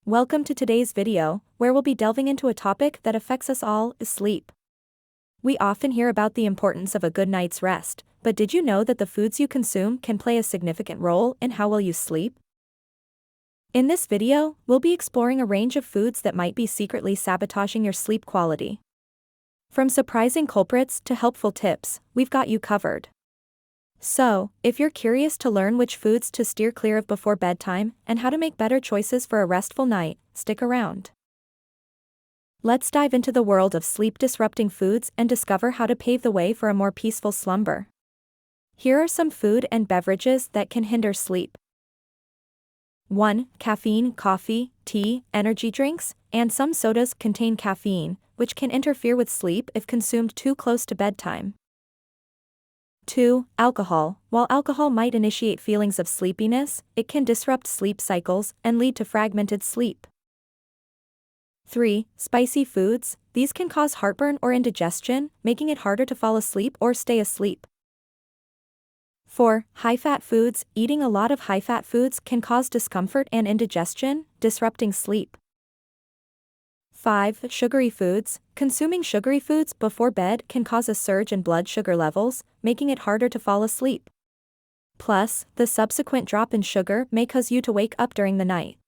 Welcome to today's video, where we'll be delving into a topic that affects us all, sleep. We often hear about the importance of a good night's rest, but did you know that the foods you consume can play a significant role in how well you sleep? In this video, we'll be exploring a range of foods that might be secretly sabotaging your sleep quality. From surprising culprits to helpful tips, we've got you covered. So, if you're curious to learn which foods to steer clear of before bedtime and how to make better choices for a restful night, stick around. Let's dive into the world of sleep-disrupting foods and discover how to pave the way for a more peaceful slumber. Here are some food and beverages that can hinder sleep. 1. Caffeine, coffee, tea, energy drinks, and some sodas contain caffeine, which can interfere with sleep if consumed too close to bedtime. 2. Alcohol. While alcohol might initiate feelings of sleepiness, it can disrupt sleep cycles and lead to fragmented sleep. 3. Spicy foods. These can cause heartburn or indigestion, making it harder to fall asleep or stay asleep. 4. High-fat foods. Eating a lot of high-fat foods can cause discomfort and indigestion, disrupting sleep. 5. Sugary foods. Consuming sugary foods before bed can cause a surge in blood sugar levels, making it harder to fall asleep. Plus, the subsequent drop in sugar may cause you to wake up during the night.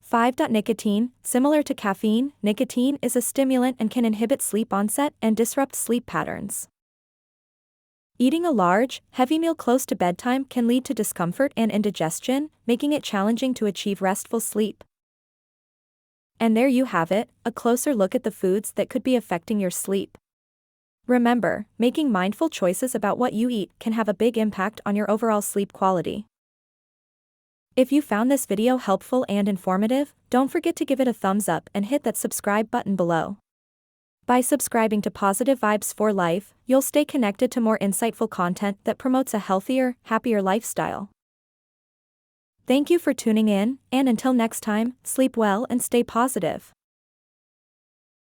5. Nicotine. Similar to caffeine, nicotine is a stimulant and can inhibit sleep onset and disrupt sleep patterns. Eating a large, heavy meal close to bedtime can lead to discomfort and indigestion, making it challenging to achieve restful sleep. And there you have it, a closer look at the foods that could be affecting your sleep. Remember, making mindful choices about what you eat can have a big impact on your overall sleep quality. If you found this video helpful and informative, don't forget to give it a thumbs up and hit that subscribe button below. By subscribing to Positive Vibes for Life, you'll stay connected to more insightful content that promotes a healthier, happier lifestyle. Thank you for tuning in, and until next time, sleep well and stay positive.